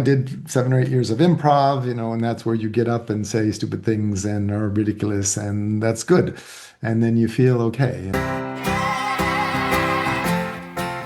I did 7 or 8 years of improv, and that's where you get up and say stupid things and are ridiculous, and that's good. And then you feel okay.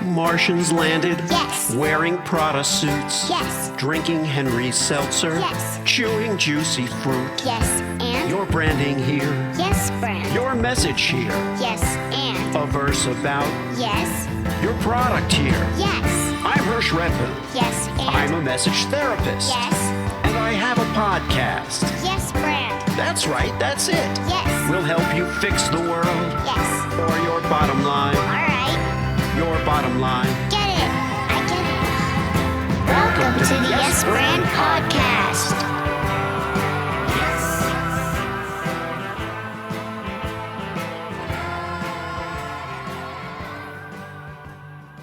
Martians landed. Yes. Wearing Prada suits. Yes. Drinking Henry's seltzer. Yes. Chewing juicy fruit. Yes, and? Your branding here. Yes, brand. Your message here. Yes, and? A verse about Yes. your product here. Yes. I'm Hersh Rephun. Yes, and? I'm a message therapist. Yes. And I have a podcast. Yes, brand. That's right, that's it. Yes. We'll help you fix the world. Yes. Or your bottom line. All right. Your bottom line. Get it. I get it. Welcome to the Yes Brand Podcast.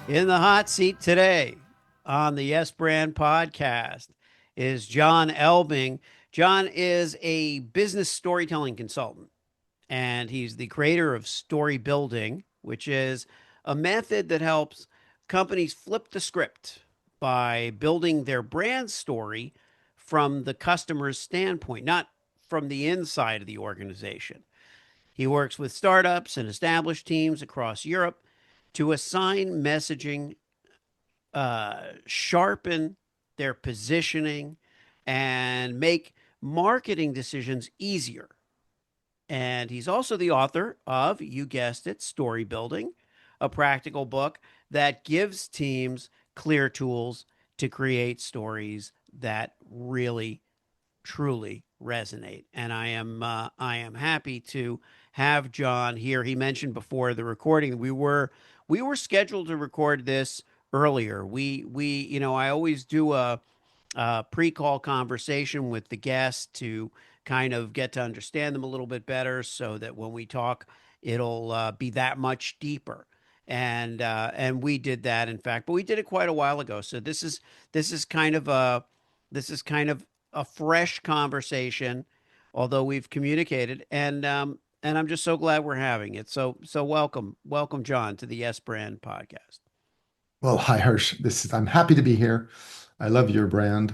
In the hot seat today on the Yes Brand Podcast is Jon Elbing. Jon is a business storytelling consultant, and he's the creator of story building, which is a method that helps companies flip the script by building their brand story from the customer's standpoint, not from the inside of the organization. He works with startups and established teams across Europe to assign messaging, sharpen their positioning, and make marketing decisions easier. And he's also the author of, you guessed it, Story Building, a practical book that gives teams clear tools to create stories that really, truly resonate. And I am happy to have Jon here. He mentioned before the recording we were scheduled to record this earlier. I always do a pre-call conversation with the guest to kind of get to understand them a little bit better, so that when we talk, it'll be that much deeper. And we did that, in fact, but we did it quite a while ago. So this is kind of a fresh conversation, although we've communicated, and I'm just so glad we're having it. So welcome, Jon, to the Yes Brand Podcast. Well, hi, Hirsch. I'm happy to be here. I love your brand.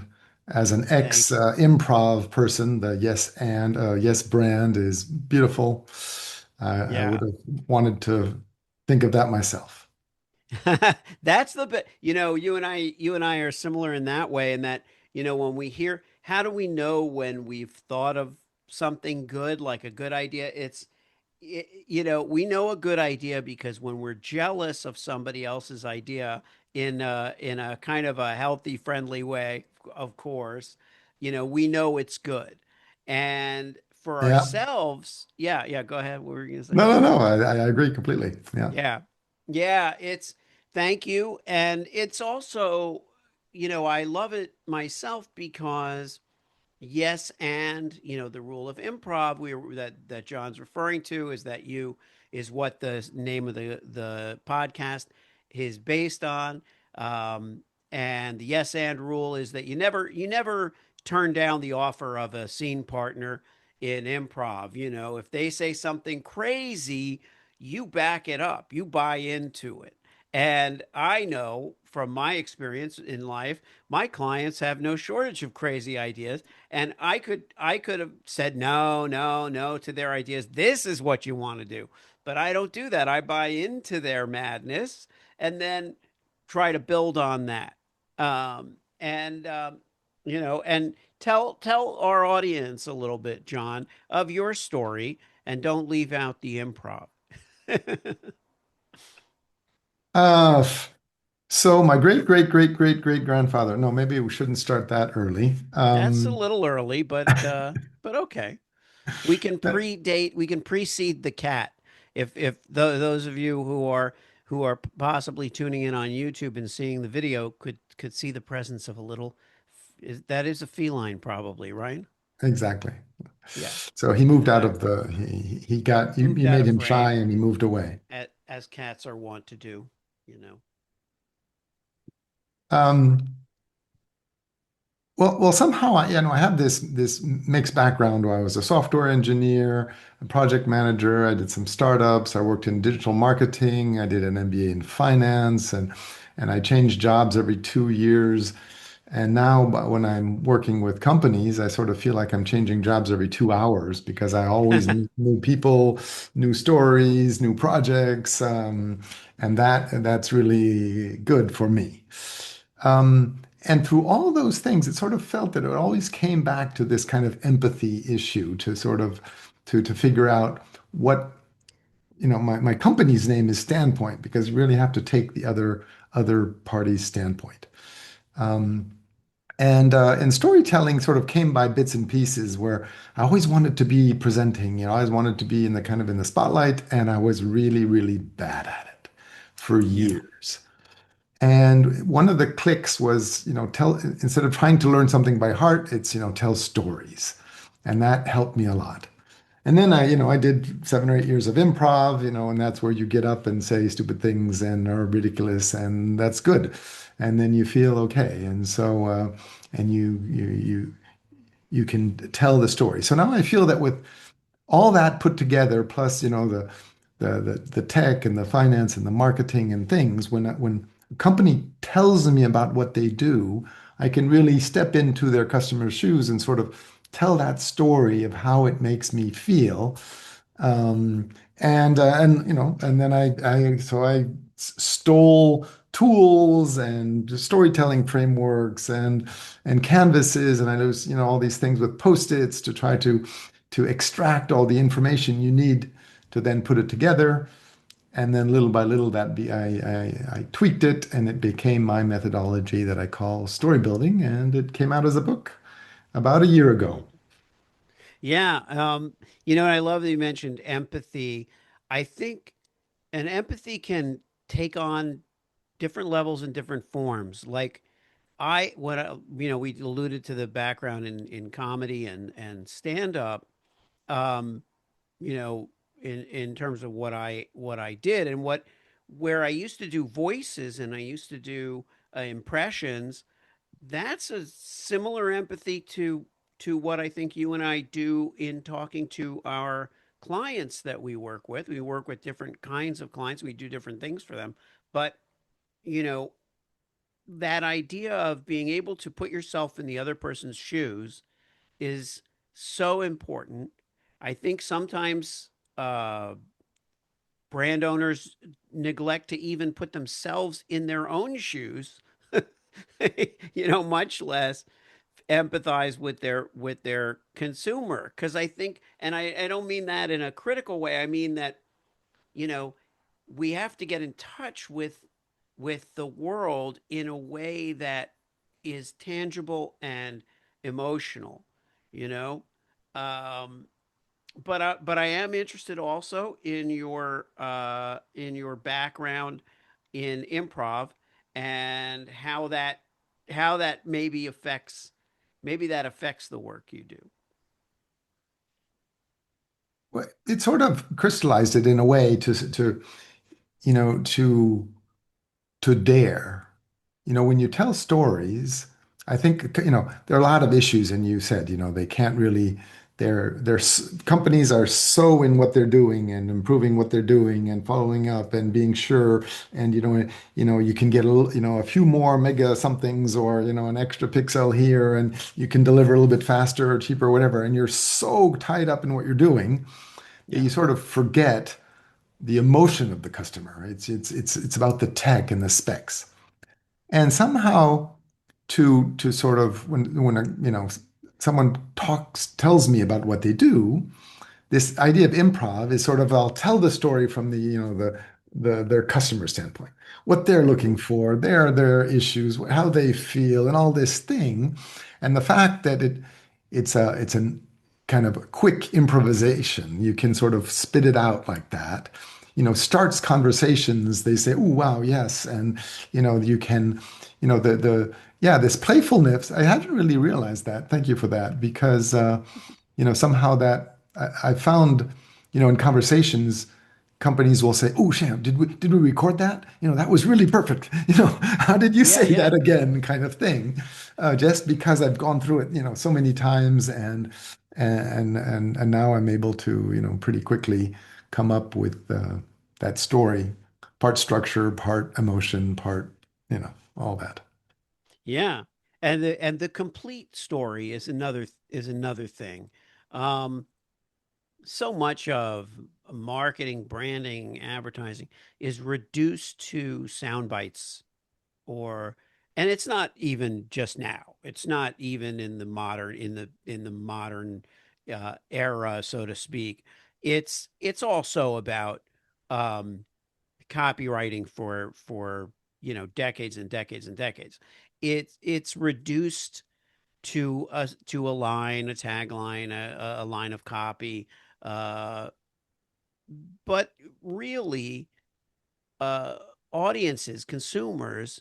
As an ex Thank you. improv person, the yes and yes brand is beautiful. I Yeah. would have wanted to think of that myself. That's the bit. You and I are similar in that way, in that, when we hear, how do we know when we've thought of something good, like a good idea? We know a good idea because when we're jealous of somebody else's idea in a kind of a healthy, friendly way, of course, we know it's good. And for Yeah. ourselves, yeah, go ahead. What were you gonna say? No, no, no. I agree completely. Yeah. Yeah. Yeah, it's thank you. And it's also, I love it myself because yes, and the rule of improv that Jon's referring to is what the name of the podcast is based on. And the yes and rule is that you never turn down the offer of a scene partner in improv. If they say something crazy, you back it up, you buy into it. And I know from my experience in life, my clients have no shortage of crazy ideas. And I could have said no, no, no to their ideas. This is what you want to do. But I don't do that. I buy into their madness and then try to build on that. And tell our audience a little bit, Jon, of your story, and don't leave out the improv. Uh, so my great great great great great grandfather. No, maybe we shouldn't start that early. That's a little early, but okay. We can precede the cat. If those of you who are possibly tuning in on YouTube and seeing the video could see the presence of a little, that is a feline, probably, right? Exactly. Yeah, So he moved out of exactly. the he got Moved you out made of him shy frame, and he moved away. as cats are wont to do, you know. Um, well, somehow I have this mixed background where I was a software engineer, a project manager. I did some startups. I worked in digital marketing. I did an MBA in finance, and I changed jobs every 2 years. And now, when I'm working with companies, I sort of feel like I'm changing jobs every 2 hours because I always meet new people, new stories, new projects, and that's really good for me. And through all those things, it sort of felt that it always came back to this kind of empathy issue to sort of to figure out what, my company's name is Standpoint because you really have to take the other party's standpoint. Um, and storytelling sort of came by bits and pieces where I always wanted to be presenting, I always wanted to be in the kind of in the spotlight, and I was really, really bad at it for Yeah. years. And one of the clicks was, tell instead of trying to learn something by heart, it's, tell stories. And that helped me a lot. And then I did 7 or 8 years of improv, and that's where you get up and say stupid things and are ridiculous, and that's good. And then you feel okay. And so, and you can tell the story. So now I feel that with all that put together, plus the tech and the finance and the marketing and things, when a company tells me about what they do, I can really step into their customer's shoes and sort of tell that story of how it makes me feel. Um, and then I stole tools and storytelling frameworks and canvases, and I was, all these things with post-its to try to extract all the information you need to then put it together. And then little by little, I tweaked it, and it became my methodology that I call story building, and it came out as a book about a year ago. Yeah. And I love that you mentioned empathy. I think an empathy can take on different levels and different forms. Like we alluded to the background in comedy and stand up. Um, you know, in terms of what I did and where I used to do voices and I used to do impressions. That's a similar empathy to what I think you and I do in talking to our clients that we work with. We work with different kinds of clients. We do different things for them. But, you know, that idea of being able to put yourself in the other person's shoes is so important. I think sometimes brand owners neglect to even put themselves in their own shoes, much less empathize with their consumer. Because I think, and I don't mean that in a critical way. I mean that you know we have to get in touch with the world in a way that is tangible and emotional. You know, um, but I am interested also in your background in improv and how that maybe that affects the work you do. Well, it sort of crystallized it in a way to you know to to dare. When you tell stories, I think, there are a lot of issues, and you said, they can't really, companies are so in what they're doing and improving what they're doing and following up and being sure, and you can get a few more mega somethings or, an extra pixel here, and you can deliver a little bit faster or cheaper or whatever, and you're so tied up in what you're doing that Yeah. you sort of forget the emotion of the customer. It's about the tech and the specs. And somehow to sort of when someone tells me about what they do, this idea of improv is sort of I'll tell the story from their customer standpoint, what they're looking Mhm. for, their issues, how they feel, and all this thing, and the fact that it's a kind of a quick improvisation. You can sort of spit it out like that. Starts conversations. They say, "Oh, wow, yes," and you can, the yeah, this playfulness. I hadn't really realized that. Thank you for that because somehow that I found, in conversations, companies will say, "Oh, Sham, did we record that? That was really perfect. How did you Yeah, say yeah. that again?" Kind of thing. Just because I've gone through it, so many times, and now I'm able to, pretty quickly come up with that story, part structure, part emotion, part, all that. Yeah. And the complete story is another thing. Um, so much of marketing, branding, advertising is reduced to sound bites or and it's not even just now. It's not even in the modern era, so to speak. It's also about um, copywriting for decades and decades and decades. It's reduced to a line, a tagline, a line of copy, uh, but really, uh, audiences, consumers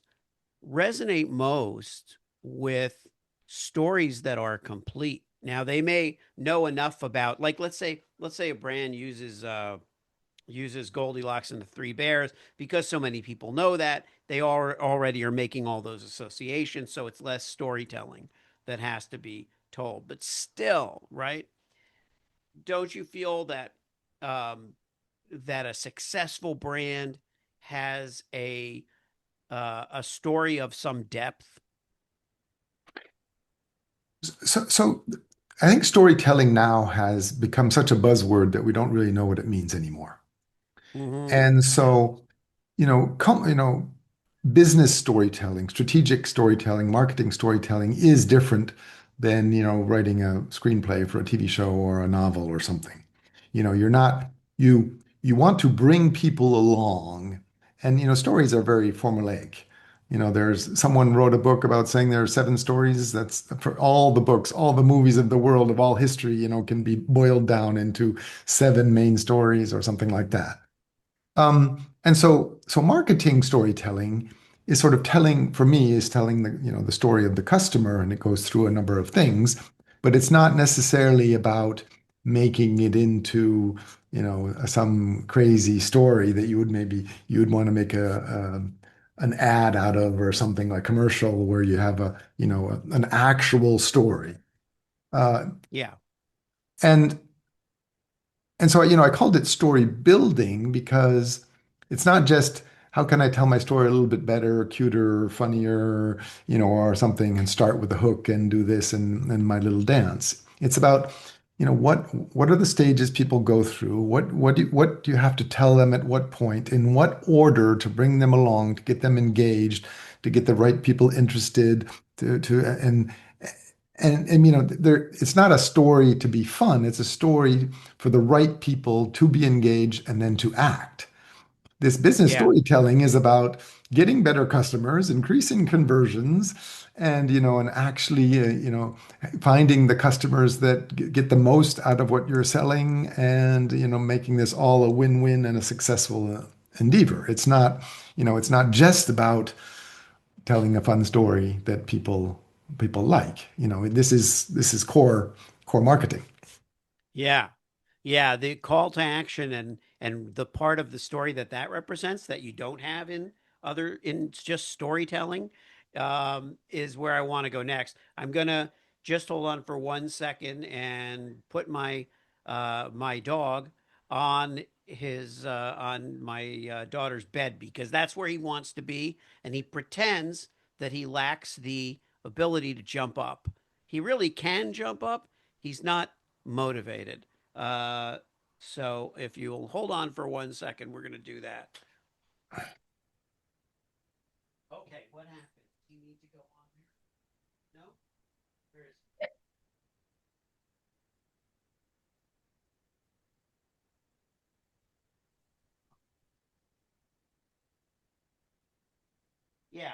resonate most with stories that are complete. Now they may know enough about, like, let's say a brand uses Goldilocks and the Three Bears because so many people know that they already are making all those associations, so it's less storytelling that has to be told. But still, right? Don't you feel that um, that a successful brand has a story of some depth? So I think storytelling now has become such a buzzword that we don't really know what it means anymore. Mm-hmm. And Yeah. so, business storytelling, strategic storytelling, marketing storytelling is different than, writing a screenplay for a TV show or a novel or something. You're not you want to bring people along, and stories are very formulaic. There's someone wrote a book about saying there are seven stories. That's for all the books, all the movies of the world of all history, can be boiled down into seven main stories or something like that. And so marketing storytelling is sort of telling, for me, is telling the story of the customer, and it goes through a number of things, but it's not necessarily about making it into, some crazy story that you would want to make an ad out of or something like commercial where you have an actual story. Uh, Yeah. and And so, I called it story building because it's not just how can I tell my story a little bit better, cuter, funnier, or something, and start with a hook and do this and my little dance. It's about, what are the stages people go through? What do you have to tell them at what point, in what order to bring them along, to get them engaged, to get the right people interested, to and it's not a story to be fun. It's a story for the right people to be engaged and then to act. This business Yeah. storytelling is about getting better customers, increasing conversions, and actually, finding the customers that get the most out of what you're selling, and making this all a win-win and a successful endeavor. It's not just about telling a fun story that people like. This is core marketing. Yeah. Yeah, the call to action and the part of the story that represents that you don't have in just storytelling is where I want to go next. I'm gonna just hold on for 1 second and put my dog on my daughter's bed because that's where he wants to be, and he pretends that he lacks the ability to jump up. He really can jump up. He's not motivated. Uh, so if you'll hold on for 1 second, we're going to do that. Okay, what happened? Do you need to go on here? No? Where is it? Yeah,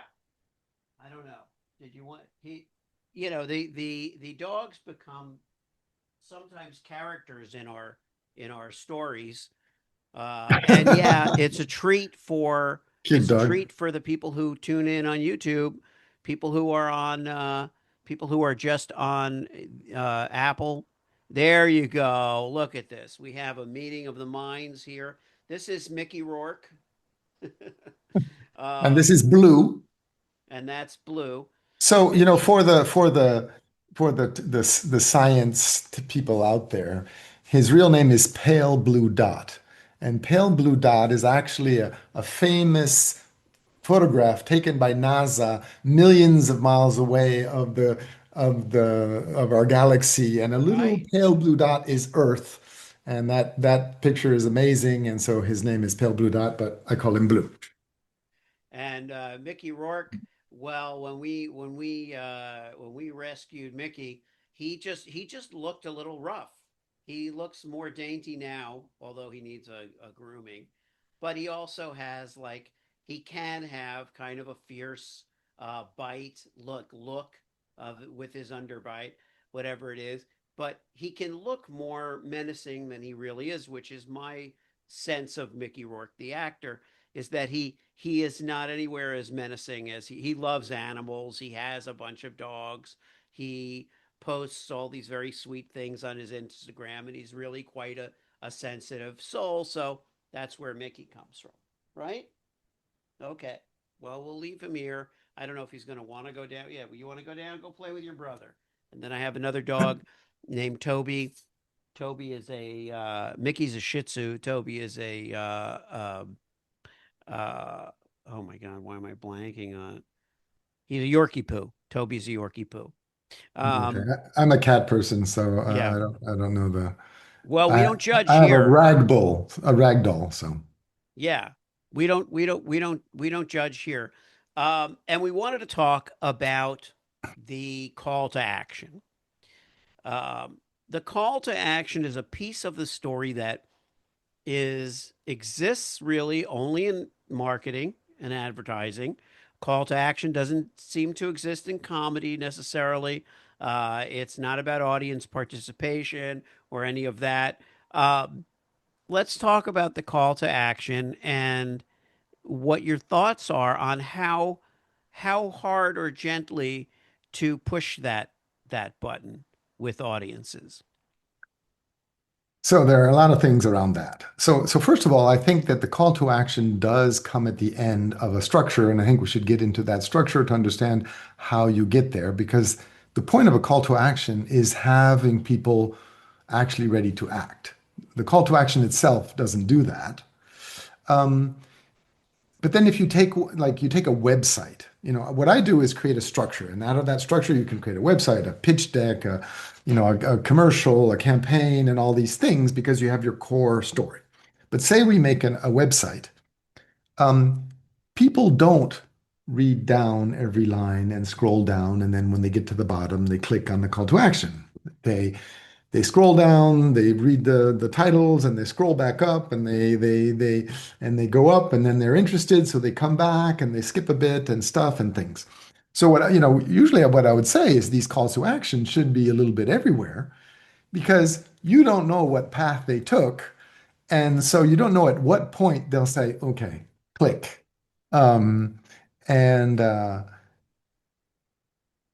I don't know. Did you want he? The dogs become sometimes characters in our stories. And yeah, Cute it's a dog. treat for the people who tune in on YouTube, people who are people who are just on Apple. There you go. Look at this. We have a meeting of the minds here. This is Mickey Rourke, And this um, is Blue. and that's Blue. So, Mickey. for the science people out there, his real name is Pale Blue Dot. And Pale Blue Dot is actually a famous photograph taken by NASA millions of miles away of our galaxy, and a little Right. pale blue dot is Earth. And that picture is amazing. And so his name is Pale Blue Dot, but I call him Blue. And Mickey Rourke, well, when we rescued Mickey, he just looked a little rough. He looks more dainty now, although he needs a grooming. But he also has like he can have kind of a fierce bite look of with his underbite, whatever it is. But he can look more menacing than he really is, which is my sense of Mickey Rourke, the actor, is that he is not anywhere as menacing as he loves animals. He has a bunch of dogs. He posts all these very sweet things on his Instagram, and he's really quite a sensitive soul. So that's where Mickey comes from, right? Okay. Well, we'll leave him here. I don't know if he's going to want to go down. Yeah, well, you want to go down? Go play with your brother. And then I have another dog named Toby. Toby is a Mickey's a Shih Tzu. Toby is a uh, oh my God, why am I blanking on? He's a Yorkie poo. Toby's a Yorkie poo. Okay, Um, I'm a cat person, so yeah. I don't know the. Well, we I don't judge I have here. a rag doll. So Yeah, we don't judge here. And we wanted to talk about the call to action. The call to action is a piece of the story that is exists really only in marketing and advertising. Call to action doesn't seem to exist in comedy necessarily. It's not about audience participation or any of that. Let's talk about the call to action and what your thoughts are on how hard or gently to push that button with audiences. So there are a lot of things around that. So first of all, I think that the call to action does come at the end of a structure, and I think we should get into that structure to understand how you get there, because the point of a call to action is having people actually ready to act. The call to action itself doesn't do that. Um, but then if you take you take a website, what I do is create a structure, and out of that structure you can create a website, a pitch deck, a commercial, a campaign, and all these things because you have your core story. But say we make a website, um, people don't read down every line and scroll down, and then when they get to the bottom, they click on the call to action. They they scroll down, they read the titles, and they scroll back up, and they go up, and then they're interested, so they come back and they skip a bit and stuff and things. So usually what I would say is these calls to action should be a little bit everywhere because you don't know what path they took, and so you don't know at what point they'll say, "Okay, click." Um, and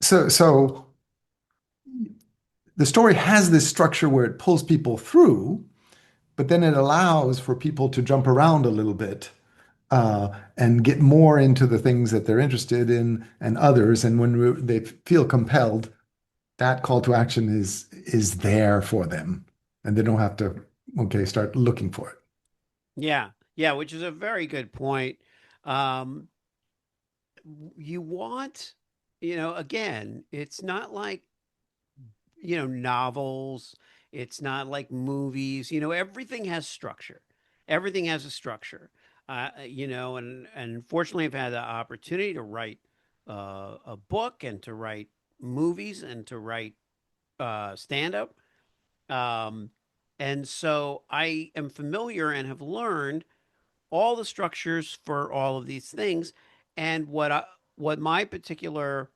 so the story has this structure where it pulls people through, but then it allows for people to jump around a little bit and get more into the things that they're interested in and others. And when they feel compelled, that call to action is there for them, and they don't have to start looking for it. Yeah, yeah, which is a very good point. Um, you want, again, it's not like, novels, it's not like movies, everything has structure. Everything has a structure. And fortunately I've had the opportunity to write a book and to write movies and to write stand up. Um, and so I am familiar and have learned all the structures for all of these things. And what my particular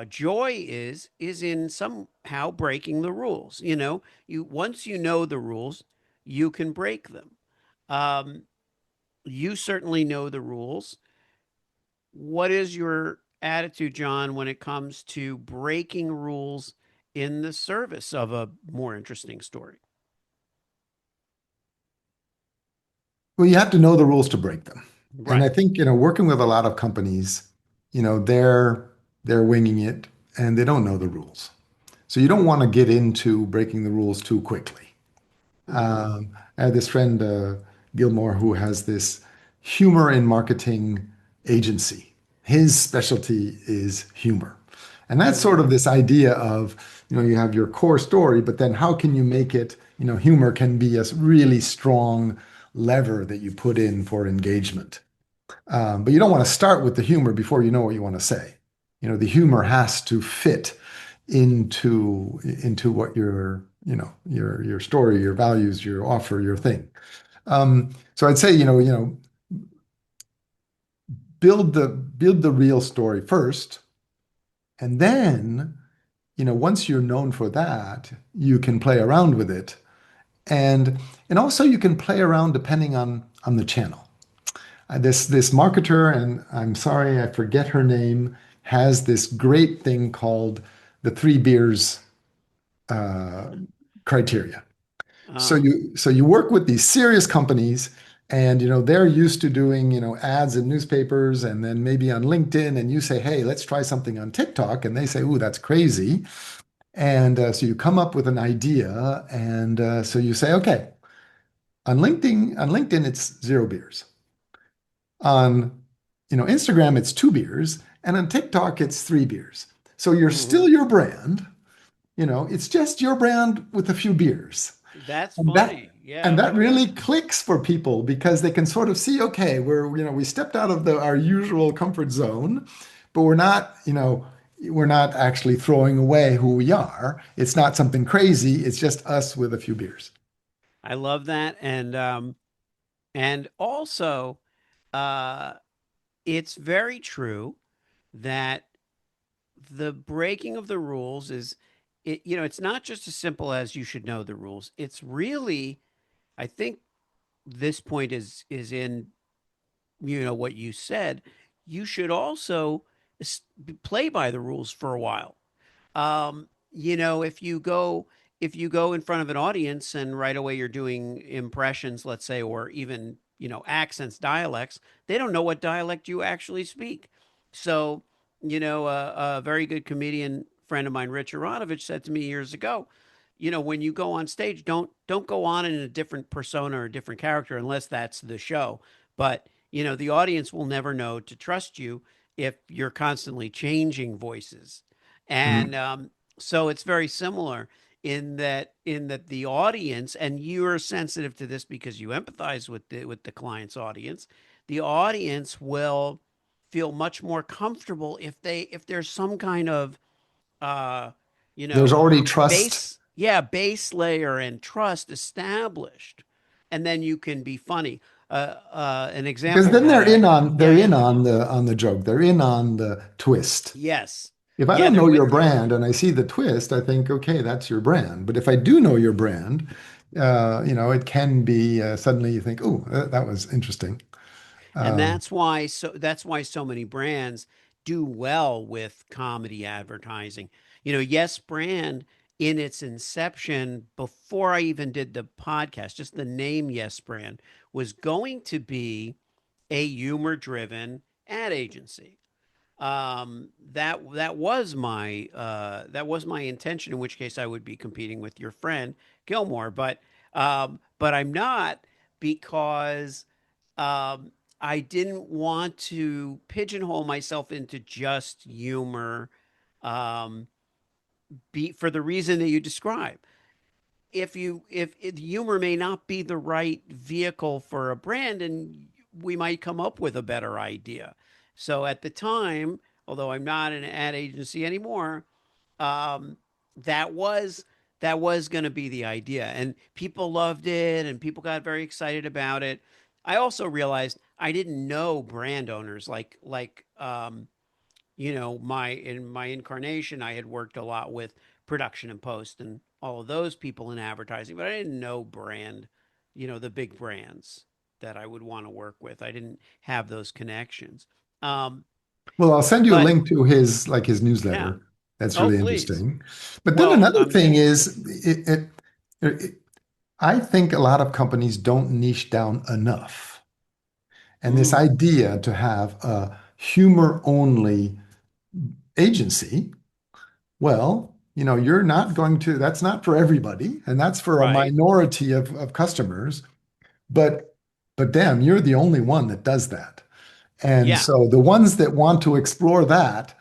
joy is in somehow breaking the rules. You once you know the rules, you can break them. Um, you certainly know the rules. What is your attitude, John, when it comes to breaking rules in the service of a more interesting story? Well, you have to know the rules to break them. And I Right. think, working with a lot of companies, they're winging it and they don't know the rules. So you don't want to get into breaking the rules too quickly. Hmm. I have this friend, Gilmore, who has this humor in marketing agency. His specialty is humor. And that's sort Hmm. of this idea of, you have your core story, but then how can you make it, humor can be a really strong lever that you put in for engagement. But you don't want to start with the humor before you know what you want to say. The humor has to fit into what your story, your values, your offer, your thing. So I'd say, build the real story first, and then, once you're known for that, you can play around with it, and also you can play around depending on the channel. This marketer, and I'm sorry, I forget her name, has this great thing called the three beers uh, criteria. So Oh. you work with these serious companies, and they're used to doing ads in newspapers and then maybe on LinkedIn, and you say, hey, let's try something on TikTok, and they say, ooh, that's crazy. And so you come up with an idea, and so you say, okay, on LinkedIn it's zero beers. On Instagram it's two beers, and on TikTok it's three beers. So you're Hmm. still your brand. It's just your brand with a few beers. That's And that funny. Yeah. and that really clicks for people because they can sort of see, okay, we stepped out of our usual comfort zone, but we're not actually throwing away who we are. It's not something crazy. It's just us with a few beers. I love that. And also, uh, it's very true that the breaking of the rules is it's not just as simple as you should know the rules. It's really, I think this point is in what you said. You should also play by the rules for a while. If you go in front of an audience and right away you're doing impressions, let's say, or even accents, dialects, they don't know what dialect you actually speak. So a very good comedian friend of mine, Rich Aronovich, said to me years ago, when you go on stage, don't go on in a different persona or a different character unless that's the show. But the audience will never know to trust you if you're constantly changing voices. And Mhm. so it's very similar in that the audience, and you're sensitive to this because you empathize with the client's audience. The audience will feel much more comfortable if there's some kind of uh you There's know already trust base layer and trust established, and then you can be funny. An because example then that they're in I on Yeah, they're yeah. in on the joke. They're in on the twist. Yes. If I Yeah, don't they're know your with you. brand and I see the twist, I think, okay, that's your brand. But if I do know your brand, it can be suddenly you think, oh, that was interesting. And Um, that's why so many brands do well with comedy advertising. Yes Brand, in its inception, before I even did the podcast, just the name Yes Brand was going to be a humor driven ad agency. That was my intention, in which case I would be competing with your friend Gilmore, but I'm not, because I didn't want to pigeonhole myself into just humor, um, for the reason that you describe. If humor may not be the right vehicle for a brand, and we might come up with a better idea. So at the time, although I'm not an ad agency anymore, um, that was that was going to be the idea, and people loved it, and people got very excited about it. I also realized I didn't know brand owners in my incarnation, I had worked a lot with production and post and all of those people in advertising, but I didn't know the big brands that I would want to work with. I didn't have those connections. Um, well, I'll send you a but link to his yeah. newsletter. That's Oh, really please. interesting. But then Well, another thing yeah. is, I think a lot of companies don't niche down enough. And this Mm, idea to have a humor only agency, well, you're not going to, that's not for everybody, and that's for a right. minority of customers. But damn, you're the only one that does that. And Yeah. so the ones that want to explore that,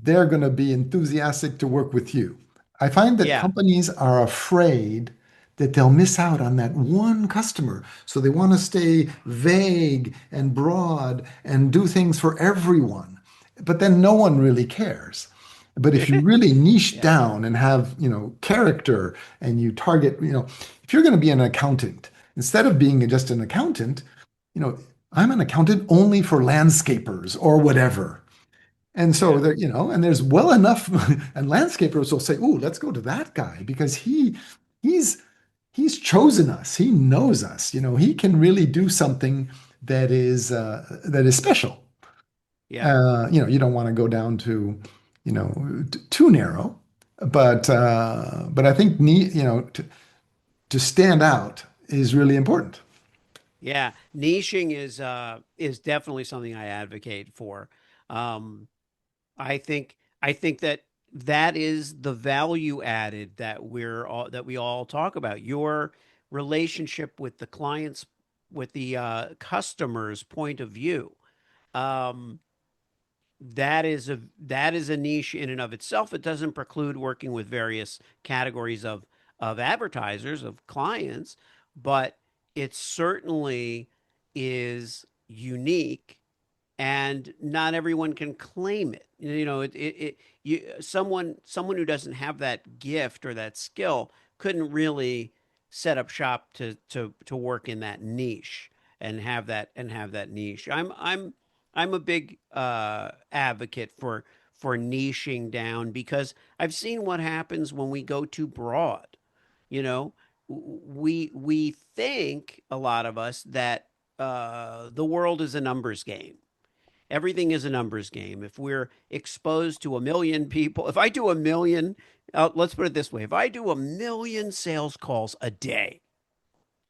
they're going to be enthusiastic to work with you. I find that Yeah. companies are afraid that they'll miss out on that one customer. So they want to stay vague and broad and do things for everyone. But then no one really cares. But if you really niche Yeah. down and have, character and you target, if you're going to be an accountant, instead of being just an accountant, you know, I'm an accountant only for landscapers or whatever. And so Yeah. there, and there's well enough, and landscapers will say, "Ooh, let's go to that guy because he's he's chosen us. He knows us. He can really do something that is special." Yeah. You don't want to go down to, too narrow, but I think to stand out is really important. Yeah. Niching is definitely something I advocate for. Um, I think that is the value added that we all talk about. Your relationship with the clients, with the customer's point of view. Um, that is a niche in and of itself. It doesn't preclude working with various categories of advertisers, of clients, but it certainly is unique, and not everyone can claim it. Someone who doesn't have that gift or that skill couldn't really set up shop to work in that niche and have that niche. I'm a big advocate for niching down, because I've seen what happens when we go too broad. You know, we think, a lot of us, that the world is a numbers game. Everything is a numbers game. If we're exposed to a million people, if I do a million, let's put it this way: if I do a million sales calls a day,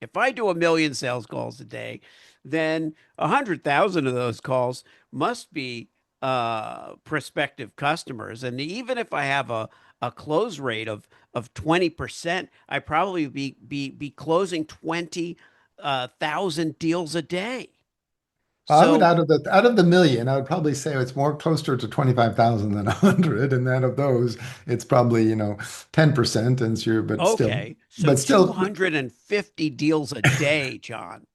if I do a million sales calls a day, then 100,000 of those calls must be prospective customers. And even if I have a close rate of 20%, I probably be closing 20,000 deals a day. I would So, out of the million, I would probably say it's more closer to 25,000 than 100, and then of those, it's probably 10%, and sure, okay. So but still, 250 deals a day, John,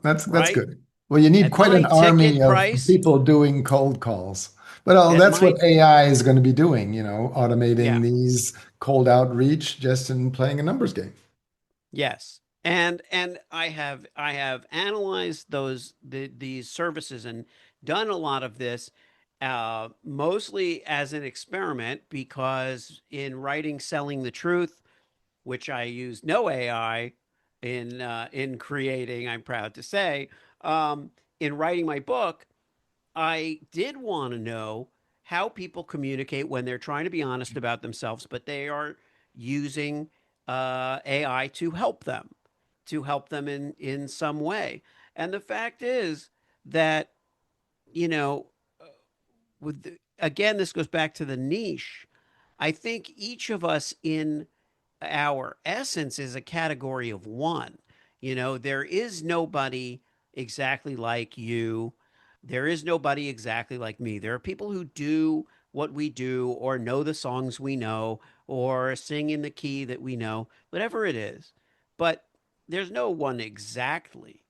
that's right? good. Well, you need At quite my an army ticket of price, people doing cold calls. But at that's what my AI is going to be doing, yeah. automating these cold outreach just in playing a numbers game. Yes. And I have analyzed these services and done a lot of this, mostly as an experiment, because in writing Selling the Truth, which I use no AI in creating, I'm proud to say, in writing my book, I did want to know how people communicate when they're trying to be honest about themselves, but they are using AI to help them in some way. And the fact is that, you know, again, this goes back to the niche. I think each of us, in our essence, is a category of one. There is nobody exactly like you. There is nobody exactly like me. There are people who do what we do, or know the songs we know, or sing in the key that we know, whatever it is. But there's no one exactly,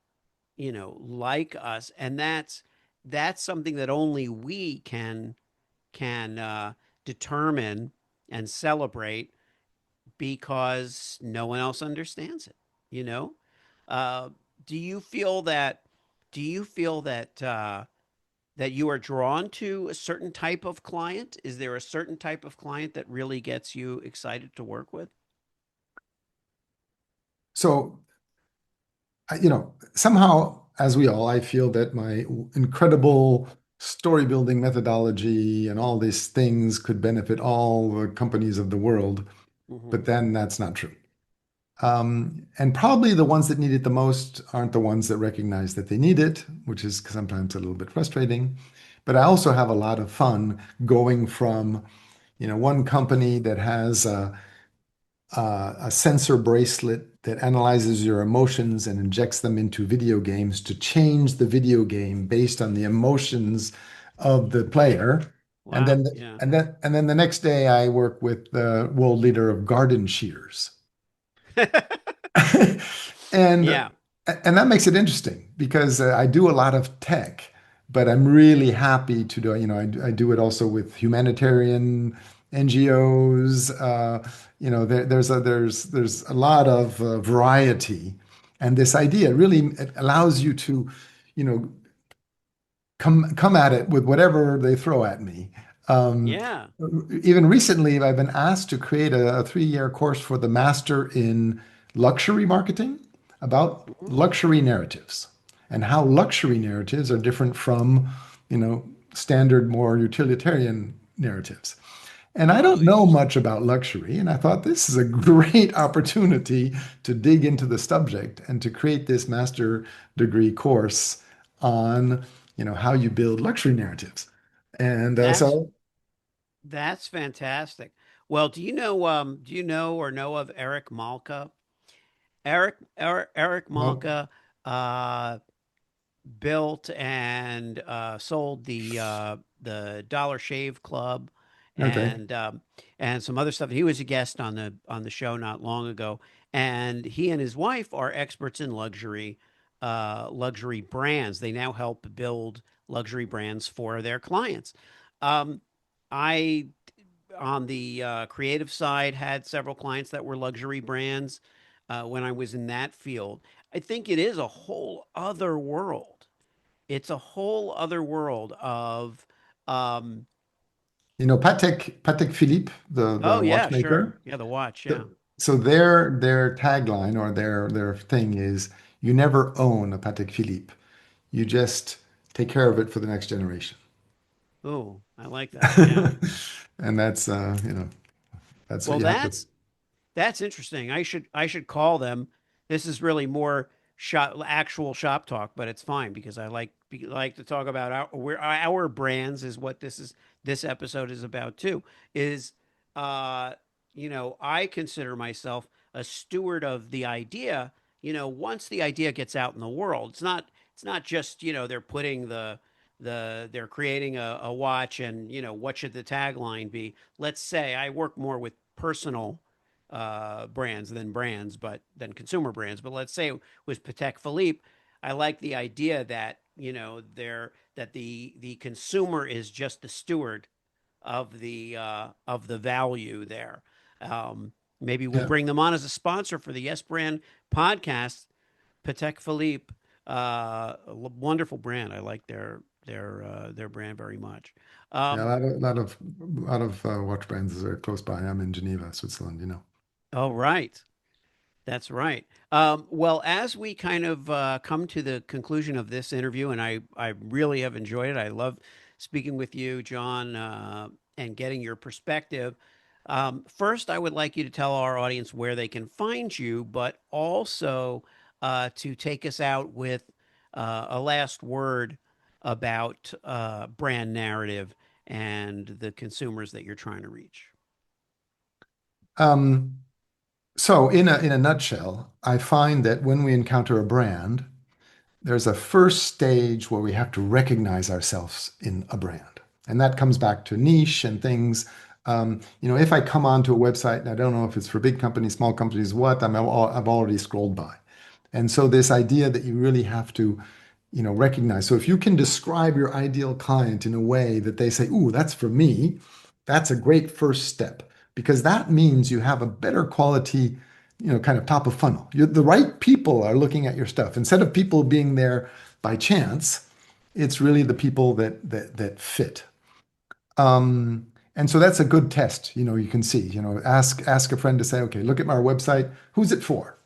like us. And that's something that only we can determine and celebrate, because no one else understands it. You know, uh, do you feel that? Do you feel that you are drawn to a certain type of client? Is there a certain type of client that really gets you excited to work with? So, somehow, as we all, I feel that my incredible story building methodology and all these things could benefit all the companies of the world, Hmm. but then that's not true. And probably the ones that need it the most aren't the ones that recognize that they need it, which is sometimes a little bit frustrating. But I also have a lot of fun going from, one company that has a sensor bracelet that analyzes your emotions and injects them into video games to change the video game based on the emotions of the player. And Wow. then Yeah. the next day I work with the world leader of garden shears. And Yeah. and that makes it interesting because I do a lot of tech, but I'm really happy to do, I do it also with humanitarian NGOs. There's a lot of variety, and this idea really it allows you to, you know, come at it with whatever they throw at me. Um, Yeah. Even recently, I've been asked to create a 3-year course for the master in luxury marketing about Ooh. luxury narratives and how luxury narratives are different from, standard, more utilitarian narratives. And I Oh, don't know interesting. much about luxury, and I thought this is a great opportunity to dig into the subject and to create this master degree course on, how you build luxury narratives. And That's so, that's fantastic. Well, do you know or know of Eric Malka? Eric no, Malka uh, built and sold the Dollar Shave Club okay. and some other stuff. He was a guest on the show not long ago, and he and his wife are experts in luxury brands. They now help build luxury brands for their clients. Um, I on the creative side had several clients that were luxury brands when I was in that field. I think it is a whole other world. It's a whole other world of, um, Patek Philippe, oh the yeah, sure, watchmaker. yeah, the watch, yeah. So their tagline or their thing is you never own a Patek Philippe. You just take care of it for the next generation. Oh, I like that. Yeah. And that's what Well, you have to. that's interesting. I should call them. This is really more actual shop talk, but it's fine because like to talk about our brands is what this episode is about too. Is uh I consider myself a steward of the idea. Once the idea gets out in the world, it's not just they're putting they're creating a watch and what should the tagline be. Let's say I work more with personal brands than consumer brands. But let's say it was Patek Philippe. I like the idea that the consumer is just the steward of the value there. Maybe we'll Yeah. bring them on as a sponsor for the Yes Brand podcast. Patek Philippe, a wonderful brand. I like their brand very much. Yeah, a Um, lot of watch brands are close by. I'm in Geneva, Switzerland. oh, right. That's right. Well, as we kind of come to the conclusion of this interview, and I really have enjoyed it. I love speaking with you, John, and getting your perspective. First, I would like you to tell our audience where they can find you, but also to take us out with a last word about brand narrative and the consumers that you're trying to reach. Um, so in a nutshell, I find that when we encounter a brand, there's a first stage where we have to recognize ourselves in a brand. And that comes back to niche and things. If I come onto a website and I don't know if it's for big companies, small companies, I've already scrolled by. And so this idea that you really have to, recognize. So if you can describe your ideal client in a way that they say, "Ooh, that's for me," that's a great first step because that means you have a better quality, kind of top of funnel. The right people are looking at your stuff instead of people being there by chance. It's really the people that fit. And so that's a good test. You can see. Ask a friend to say, "Okay, look at my website. Who's it for?"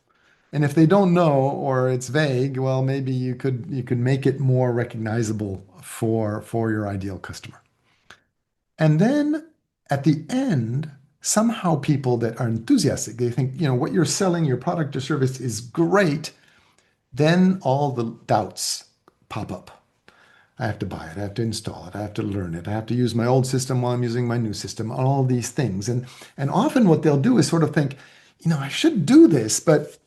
And if they don't know or it's vague, well, maybe you could make it more recognizable for your ideal customer. And then at the end, somehow people that are enthusiastic, they think, what you're selling, your product or service is great. Then all the doubts pop up. I have to buy it. I have to install it. I have to learn it. I have to use my old system while I'm using my new system. All these things, and often what they'll do is sort of think, I should do this, but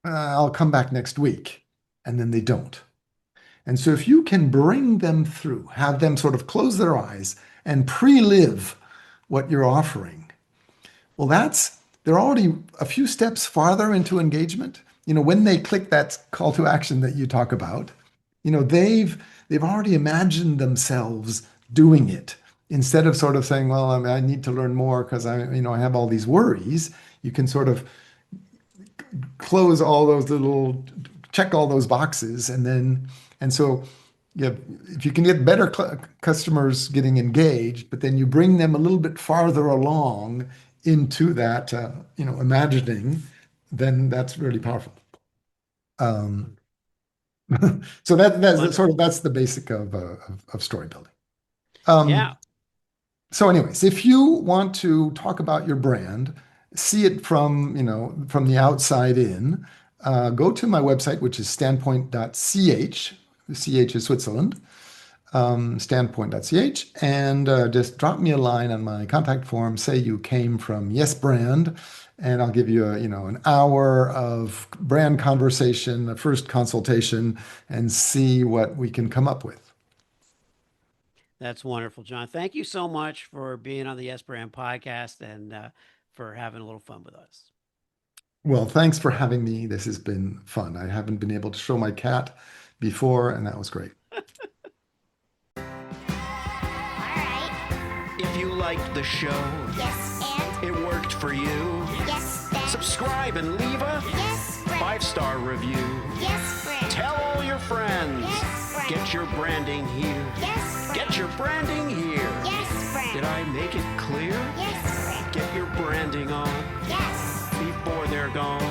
I'll come back next week. And then they don't. And so if you can bring them through, have them sort of close their eyes and pre-live what you're offering, well, they're already a few steps farther into engagement. When they click that call to action that you talk about, they've already imagined themselves doing it instead of sort of saying, well, I need to learn more because I have all these worries. You can sort of close all those little, check all those boxes, and so yeah, if you can get better customers getting engaged, but then you bring them a little bit farther along into that, imagining, then that's really powerful. Um, so that's the basic of story building. Yeah. So anyways, if you want to talk about your brand, see it from the outside in, go to my website, which is standpoint.ch. CH is Switzerland, standpoint.ch, and just drop me a line on my contact form. Say you came from Yes Brand, and I'll give you an hour of brand conversation, a first consultation, and see what we can come up with. That's wonderful, Jon. Thank you so much for being on the Yes Brand podcast and for having a little fun with us. Well, thanks for having me. This has been fun. I haven't been able to show my cat before, and that was great. All right. If you liked the show, Yes, and it worked for you, yes, then subscribe and leave a yes, friend. 5-star review. Yes, friend. Tell all your friends. Yes, friend. Get your branding here. Yes, friend. Get your branding here. Yes, friend. Did I make it clear? Yes, friend. Get your branding on Yes. before they're gone.